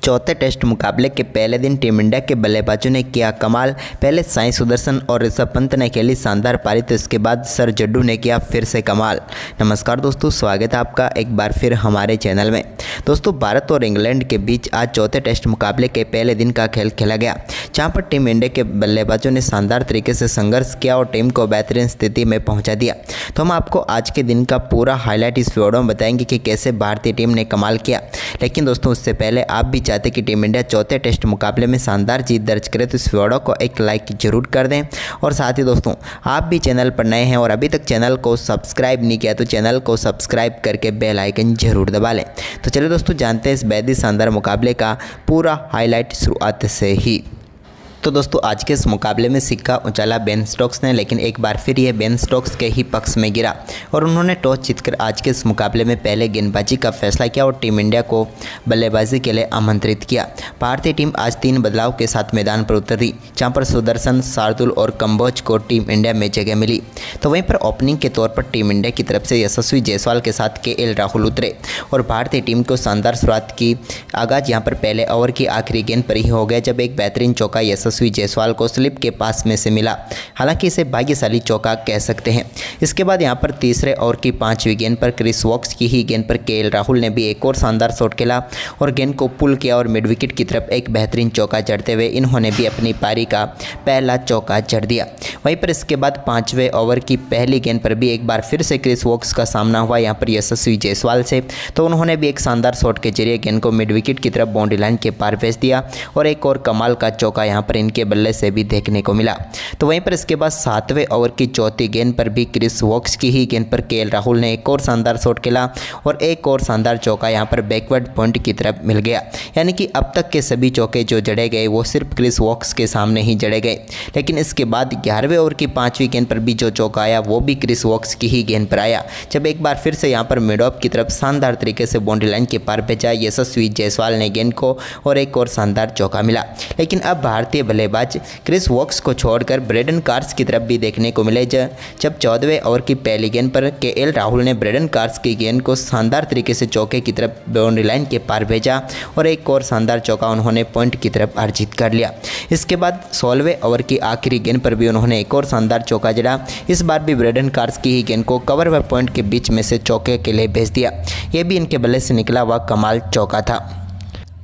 चौथे टेस्ट मुकाबले के पहले दिन टीम इंडिया के बल्लेबाजों ने किया कमाल। पहले साई सुदर्शन और ऋषभ पंत ने खेली शानदार पारी, तो इसके बाद सर जड्डू ने किया फिर से कमाल। नमस्कार दोस्तों, स्वागत है आपका एक बार फिर हमारे चैनल में। दोस्तों, भारत और इंग्लैंड के बीच आज चौथे टेस्ट मुकाबले के पहले दिन का खेल खेला गया, जहां पर टीम इंडिया के बल्लेबाजों ने शानदार तरीके से संघर्ष किया और टीम को बेहतरीन स्थिति में पहुंचा दिया। तो हम आपको आज के दिन का पूरा हाईलाइट इस वीडियो में बताएंगे कि कैसे भारतीय टीम ने कमाल किया। लेकिन दोस्तों, उससे पहले आप भी चाहते कि टीम इंडिया चौथे टेस्ट मुकाबले में शानदार जीत दर्ज करे, तो इस वीडियो को एक लाइक जरूर कर दें। और साथ ही दोस्तों, आप भी चैनल पर नए हैं और अभी तक चैनल को सब्सक्राइब नहीं किया तो चैनल को सब्सक्राइब करके बेल आइकन जरूर दबा लें। तो चलिए दोस्तों, जानते हैं इस बेहद शानदार मुकाबले का पूरा हाईलाइट शुरुआत से ही। तो दोस्तों, आज के इस मुकाबले में सिक्का उछाला बेन स्टोक्स ने, लेकिन एक बार फिर ये बेन स्टोक्स के ही पक्ष में गिरा और उन्होंने टॉस जीतकर आज के इस मुकाबले में पहले गेंदबाजी का फैसला किया और टीम इंडिया को बल्लेबाजी के लिए आमंत्रित किया। भारतीय टीम आज 3 बदलाव के साथ मैदान पर उतरी, जहां पर सुदर्शन, शार्दुल और कंबोज को टीम इंडिया में जगह मिली। तो वहीं पर ओपनिंग के तौर पर टीम इंडिया की तरफ से यशस्वी जायसवाल के साथ केएल राहुल उतरे और भारतीय टीम को शानदार शुरुआत की। आगाज यहाँ पर पहले ओवर की आखिरी गेंद पर ही हो गया, जब एक बेहतरीन चौका यशस्वी जायसवाल को स्लिप के पास में से मिला। हालांकि इसे भाग्यशाली चौका कह सकते हैं। इसके बाद यहां पर तीसरे ओवर की 5वीं गेंद पर क्रिस वॉक्स की ही गेंद पर केएल राहुल ने भी एक और शानदार शॉट खेला और गेंद को पुल किया और मिड विकेट की तरफ एक बेहतरीन चौका जड़ते हुए इन्होंने भी अपनी पारी का पहला चौका जड़ दिया। वहीं पर इसके बाद 5वें ओवर की पहली गेंद पर भी एक बार फिर से क्रिस वॉक्स का सामना हुआ यहाँ पर यशस्वी जायसवाल से, तो उन्होंने भी एक शानदार शॉट के जरिए गेंद को मिड विकेट की तरफ बाउंड्री लाइन के पार भेज दिया और एक और कमाल का चौका यहाँ पर इनके बल्ले से भी देखने को मिला। तो वहीं पर इसके बाद 7वें ओवर की चौथी गेंद पर भी क्रिस वॉक्स की ही गेंद पर केएल राहुल ने एक और शानदार शॉट खेला और एक और शानदार चौका यहां पर बैकवर्ड पॉइंट की तरफ मिल गया। यानी कि अब तक के सभी चौके जो जड़े गए वो सिर्फ क्रिस वॉक्स के सामने ही जड़े गए। लेकिन इसके बाद 11वें ओवर की 5वीं गेंद पर भी जो चौका आया वो भी क्रिस वॉक्स की ही गेंद पर आया, जब एक बार फिर से यहां पर मिड ऑफ की तरफ शानदार तरीके से बाउंड्री लाइन के पार भेजा यशस्वी जायसवाल ने गेंद को और एक और शानदार चौका मिला। लेकिन अब भारतीय बल्लेबाज क्रिस वॉक्स को छोड़कर ब्रेडन कार्स की तरफ भी देखने को मिले, जब 14वें ओवर की पहली गेंद पर केएल राहुल ने ब्रेडन कार्स की गेंद को शानदार तरीके से चौके की तरफ बाउंड्री लाइन के पार भेजा और एक और शानदार चौका उन्होंने पॉइंट की तरफ अर्जित कर लिया। इसके बाद 16वें ओवर की आखिरी गेंद पर भी उन्होंने एक और शानदार चौका जड़ा। इस बार भी ब्रेडन कार्स की ही गेंद को कवर व पॉइंट के बीच में से चौके के लिए भेज दिया। यह भी इनके बल्ले से निकला हुआ कमाल चौका था।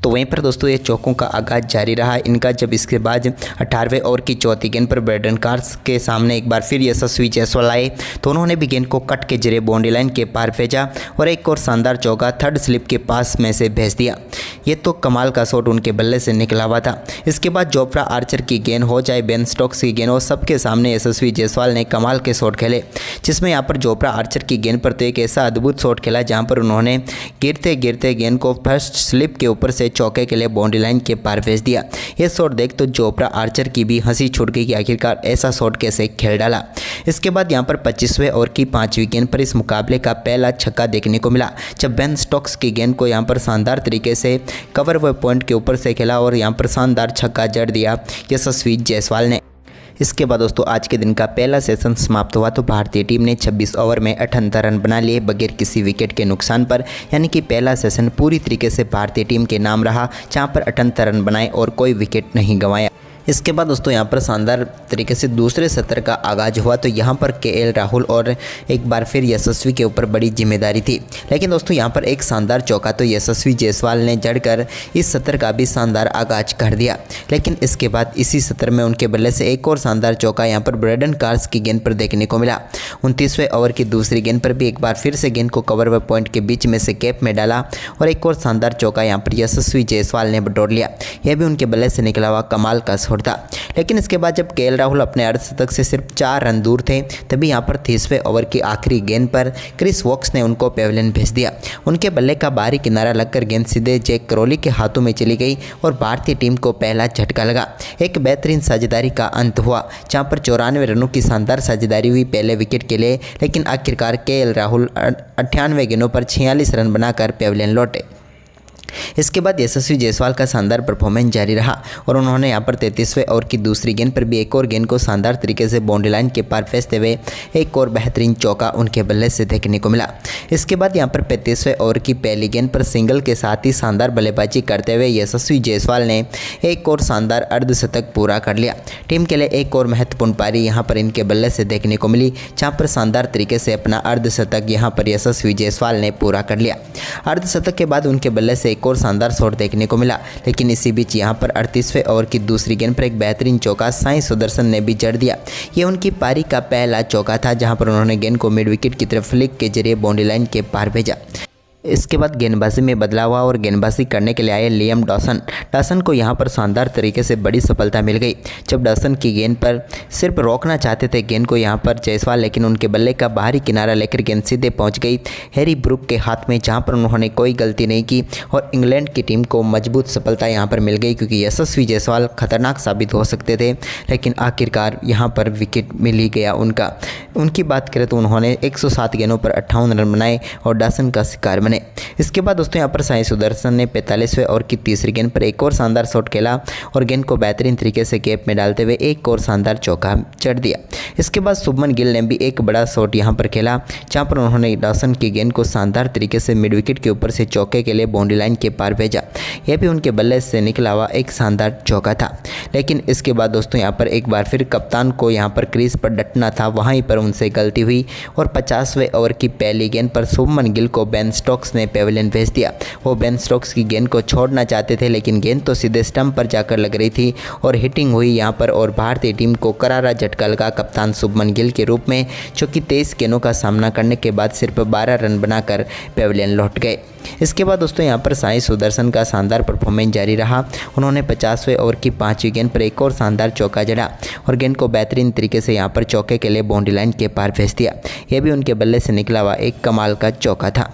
तो वहीं पर दोस्तों, ये चौकों का आगाज जारी रहा इनका, जब इसके बाद 18वें ओवर की चौथी गेंद पर ब्रेडन कार्स के सामने एक बार फिर यशस्वी जायसवाल आए, तो उन्होंने भी गेंद को कट के जरिए बाउंड्री लाइन के पार भेजा और एक और शानदार चौका थर्ड स्लिप के पास में से भेज दिया। ये तो कमाल का शॉट उनके बल्ले से निकला हुआ था। इसके बाद जोफ्रा आर्चर की गेंद हो चाहे बेन स्टोक्स की गेंद हो, सबके सामने यशस्वी जायसवाल ने कमाल के शॉट खेले, जिसमें यहाँ पर जोफ्रा आर्चर की गेंद पर तो एक ऐसा अद्भुत शॉट खेला जहाँ पर उन्होंने गिरते गिरते गेंद को फर्स्ट स्लिप के ऊपर से चौके के लिए बाउंड्री लाइन के पार भेज दिया। यह शॉट देख तो जोफ्रा आर्चर की भी हंसी छूट गई कि आखिरकार ऐसा शॉट कैसे खेल डाला। इसके बाद यहां पर 25वें ओवर की 5वीं गेंद पर इस मुकाबले का पहला छक्का देखने को मिला, जब बेन स्टोक्स की गेंद को यहां पर शानदार तरीके से कवर व पॉइंट के ऊपर से खेला और यहां पर शानदार छक्का जड़ दिया यशस्वी जायसवाल ने। इसके बाद दोस्तों, आज के दिन का पहला सेशन समाप्त हुआ, तो भारतीय टीम ने 26 ओवर में 58 रन बना लिए बगैर किसी विकेट के नुकसान पर। यानी कि पहला सेशन पूरी तरीके से भारतीय टीम के नाम रहा, जहां पर 58 रन बनाए और कोई विकेट नहीं गंवाया। इसके बाद दोस्तों, यहाँ पर शानदार तरीके से दूसरे सत्र का आगाज हुआ, तो यहाँ पर केएल राहुल और एक बार फिर यशस्वी के ऊपर बड़ी जिम्मेदारी थी। लेकिन दोस्तों, यहाँ पर एक शानदार चौका तो यशस्वी जायसवाल ने जड़कर इस सत्र का भी शानदार आगाज कर दिया। लेकिन इसके बाद इसी सत्र में उनके बल्ले से एक और शानदार चौका यहाँ पर ब्रेडन कार्स की गेंद पर देखने को मिला। 29वें ओवर की दूसरी गेंद पर भी एक बार फिर से गेंद को कवर व पॉइंट के बीच में से कैप में डाला और एक और शानदार चौका यहाँ पर यशस्वी जायसवाल ने बटोर लिया। यह भी उनके बल्ले से निकला हुआ कमाल का था। लेकिन इसके बाद जब केएल राहुल अपने अर्धशतक से सिर्फ 4 रन दूर थे, तभी यहां पर 30वें ओवर की आखिरी गेंद पर क्रिस वॉक्स ने उनको पेविलियन भेज दिया। उनके बल्ले का बाहरी किनारा लगकर गेंद सीधे जैक क्रॉली के हाथों में चली गई और भारतीय टीम को पहला झटका लगा। एक बेहतरीन साझेदारी का अंत हुआ, जहां पर 94 रनों की शानदार साझेदारी हुई पहले विकेट के लिए। लेकिन आखिरकार केएल राहुल 98 गेंदों पर 46 रन बनाकर पेविलियन लौटे। इसके बाद यशस्वी जायसवाल का शानदार परफॉर्मेंस जारी रहा और उन्होंने यहां पर 33वें ओवर की दूसरी गेंद पर भी एक और गेंद को शानदार तरीके से बाउंड्री लाइन के पार फेंकते हुए एक और बेहतरीन चौका उनके बल्ले से देखने को मिला। इसके बाद यहां पर 35वें ओवर की पहली गेंद पर सिंगल के साथ ही शानदार बल्लेबाजी करते हुए यशस्वी जायसवाल ने एक और शानदार अर्धशतक पूरा कर लिया। टीम के लिए एक और महत्वपूर्ण पारी यहां पर इनके बल्ले से देखने को मिली, जहां पर शानदार तरीके से अपना अर्धशतक यहां पर यशस्वी जायसवाल ने पूरा कर लिया। अर्धशतक के बाद उनके बल्ले से एक और शानदार शॉट देखने को मिला, लेकिन इसी बीच यहां पर 38वें ओवर की दूसरी गेंद पर एक बेहतरीन चौका साई सुदर्शन ने भी जड़ दिया। ये उनकी पारी का पहला चौका था, जहां पर उन्होंने गेंद को मिड विकेट की तरफ फ्लिक के जरिए बाउंड्री लाइन के पार भेजा। इसके बाद गेंदबाजी में बदलाव हुआ और गेंदबाजी करने के लिए आए लियाम डॉसन को यहां पर शानदार तरीके से बड़ी सफलता मिल गई। जब डॉसन की गेंद पर सिर्फ रोकना चाहते थे गेंद को यहां पर जायसवाल, लेकिन उनके बल्ले का बाहरी किनारा लेकर गेंद सीधे पहुंच गई हैरी ब्रूक के हाथ में, जहां पर उन्होंने कोई गलती नहीं की और इंग्लैंड की टीम को मजबूत सफलता यहां पर मिल गई, क्योंकि यशस्वी जायसवाल खतरनाक साबित हो सकते थे, लेकिन आखिरकार यहाँ पर विकेट मिल ही गया उनकी बात करें तो उन्होंने 107 गेंदों पर 58 रन बनाए और डॉसन का शिकार बने। इसके बाद दोस्तों यहाँ पर साई सुदर्शन ने 45वें ओवर की तीसरी गेंद पर एक और शानदार शॉट खेला और गेंद को बेहतरीन तरीके से गैप में डालते हुए एक और शानदार चौका जड़ दिया। इसके बाद शुभमन गिल ने भी एक बड़ा शॉट यहाँ पर खेला, जहाँ पर उन्होंने डॉसन की गेंद को शानदार तरीके से मिड विकेट के ऊपर से चौके के लिए बाउंड्री लाइन के पार भेजा। यह भी उनके बल्ले से निकला हुआ एक शानदार चौका था। लेकिन इसके बाद दोस्तों यहाँ पर एक बार फिर कप्तान को यहाँ पर क्रीज पर डटना था, वहीं पर उनसे गलती हुई और 50वें ओवर की पहली गेंद पर शुभमन गिल को बेन स्टोक्स ने पेविलियन भेज दिया। वो बेन स्टोक्स की गेंद को छोड़ना चाहते थे, लेकिन गेंद तो सीधे स्टंप पर जाकर लग रही थी और हिटिंग हुई यहाँ पर और भारतीय टीम को करारा झटका लगा कप्तान शुभमन गिल के रूप में, जो कि 23 गेंदों का सामना करने के बाद सिर्फ 12 रन बनाकर पेविलियन लौट गए। इसके बाद दोस्तों यहाँ पर साई सुदर्शन का शानदार परफॉर्मेंस जारी रहा। उन्होंने 50वें ओवर की 5वीं गेंद पर एक और शानदार चौका जड़ा और गेंद को बेहतरीन तरीके से यहाँ पर चौके के लिए बाउंड्री लाइन के पार भेज दिया। यह भी उनके बल्ले से निकला हुआ एक कमाल का चौका था।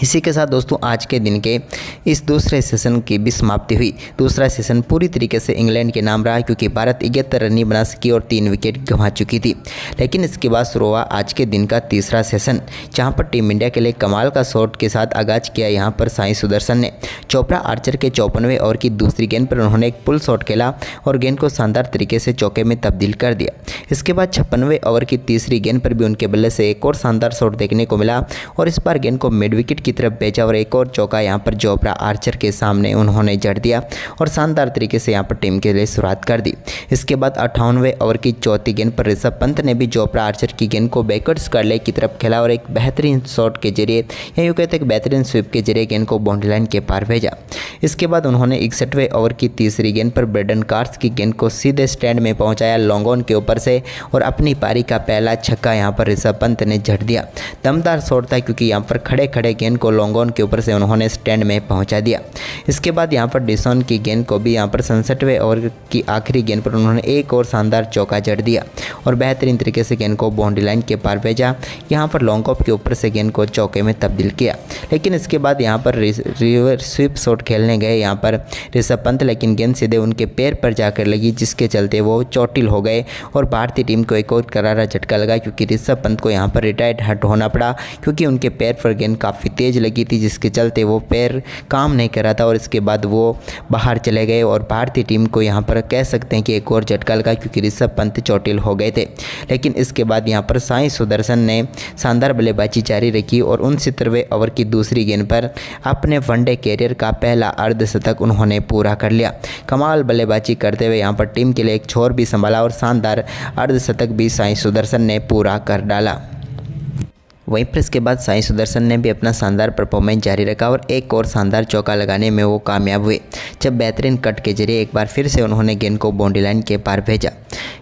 इसी के साथ दोस्तों आज के दिन के इस दूसरे सेशन की भी समाप्ति हुई। दूसरा सेशन पूरी तरीके से इंग्लैंड के नाम रहा, क्योंकि भारत 71 रन नहीं बना सकी और 3 विकेट गंवा चुकी थी। लेकिन इसके बाद शुरू हुआ आज के दिन का तीसरा सेशन, जहां पर टीम इंडिया के लिए कमाल का शॉट के साथ आगाज किया यहां पर साई सुदर्शन ने। चोपड़ा आर्चर के 54वें ओवर की दूसरी गेंद पर उन्होंने एक पुल शॉट खेला और गेंद को शानदार तरीके से चौके में तब्दील कर दिया। इसके बाद 56वें ओवर की तीसरी गेंद पर भी उनके बल्ले से एक और शानदार शॉट देखने को मिला और इस बार गेंद को मिड विकेट की तरफ भेजा और एक और चौका यहां पर चोपड़ा आर्चर के सामने उन्होंने जड़ दिया और शानदार तरीके से यहां पर टीम के लिए शुरुआत कर दी। इसके बाद 58वें ओवर की चौथी गेंद पर ऋषभ पंत ने भी चोपड़ा आर्चर की गेंद को बैकवर्ड्स कर्ले की तरफ खेला और एक बेहतरीन शॉट के जरिए या यूँ कहते एक बेहतरीन स्वीप के जरिए गेंद को बाउंड्री लाइन के पार भेजा। इसके बाद उन्होंने 61वें ओवर की तीसरी गेंद पर ब्रेडन कार्स की गेंद को सीधे स्टैंड में पहुंचाया लॉन्ग ऑन के ऊपर से और अपनी पारी का पहला छक्का यहां पर ऋषभ पंत ने जड़ दिया। दमदार शॉट था, क्योंकि यहां पर खड़े खड़े गेंद को लॉन्ग ऑन के ऊपर से उन्होंने स्टैंड में पहुंचा दिया। इसके बाद यहां पर डिसॉन की गेंद को भी यहां पर 67वें ओवर की आखिरी गेंद पर उन्होंने एक और शानदार चौका जड़ दिया और बेहतरीन तरीके से गेंद को बाउंड्री लाइन के पार भेजा। यहां पर लॉन्ग ऑफ के ऊपर से गेंद को चौके में तब्दील किया। लेकिन इसके बाद यहां पर रिवर्स स्वीप शॉट खेलने गए यहां पर ऋषभ पंत, लेकिन गेंद सीधे उनके पैर पर जाकर लगी, जिसके चलते वो चोटिल हो गए और भारतीय टीम को एक और करारा झटका लगा, क्योंकि ऋषभ पंत को यहां पर रिटायर्ड हट होना पड़ा, क्योंकि उनके पैर पर गेंद काफ़ी तेज़ लगी थी, जिसके चलते वो पैर काम नहीं कर रहा था और इसके बाद वो बाहर चले गए और भारतीय टीम को यहां पर कह सकते हैं कि एक और झटका लगा, क्योंकि ऋषभ पंत चोटिल हो गए थे। लेकिन इसके बाद यहां पर साई सुदर्शन ने शानदार बल्लेबाजी जारी रखी और 69वें ओवर की दूसरी गेंद पर अपने वनडे कैरियर का पहला अर्धशतक उन्होंने पूरा कर लिया। कमाल बल्लेबाजी करते हुए यहां पर टीम के लिए एक छोर भी संभाला और शानदार अर्धशतक भी साई सुदर्शन ने पूरा कर डाला। वहीं पर इसके बाद साई सुदर्शन ने भी अपना शानदार परफॉर्मेंस जारी रखा और एक और शानदार चौका लगाने में वो कामयाब हुए, जब बेहतरीन कट के जरिए एक बार फिर से उन्होंने गेंद को बाउंड्री लाइन के पार भेजा।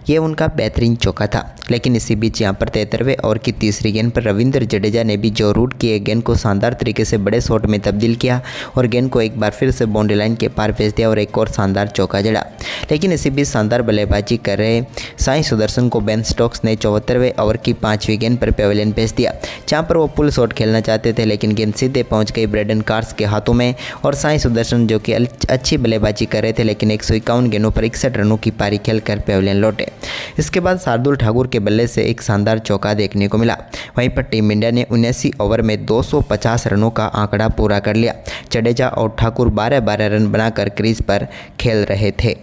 ये उनका बेहतरीन चौका था। लेकिन इसी बीच यहाँ पर 73वें ओवर की तीसरी गेंद पर रविंद्र जडेजा ने भी जो रूट किए गेंद को शानदार तरीके से बड़े शॉट में तब्दील किया और गेंद को एक बार फिर से बाउंड्री लाइन के पार भेज दिया और एक और शानदार चौका जड़ा। लेकिन इसी बीच शानदार बल्लेबाजी कर रहे साई सुदर्शन को बेन स्टोक्स ने 74वें ओवर की 5वीं गेंद पर पेविलियन भेज दिया, जहाँ पर वो पुल शॉट खेलना चाहते थे, लेकिन गेंद सीधे पहुँच गई ब्रेडन कार्स के हाथों में और साई सुदर्शन जो कि अच्छी बल्लेबाजी कर रहे थे, लेकिन 151 गेंदों पर 61 रनों की पारी खेलकर पेविलियन लौटे। इसके बाद शार्दुल ठाकुर के बल्ले से एक शानदार चौका देखने को मिला। वहीं पर टीम इंडिया ने 79 ओवर में 250 रनों का आंकड़ा पूरा कर लिया। जडेजा और ठाकुर 12-12 रन बनाकर क्रीज पर खेल रहे थे।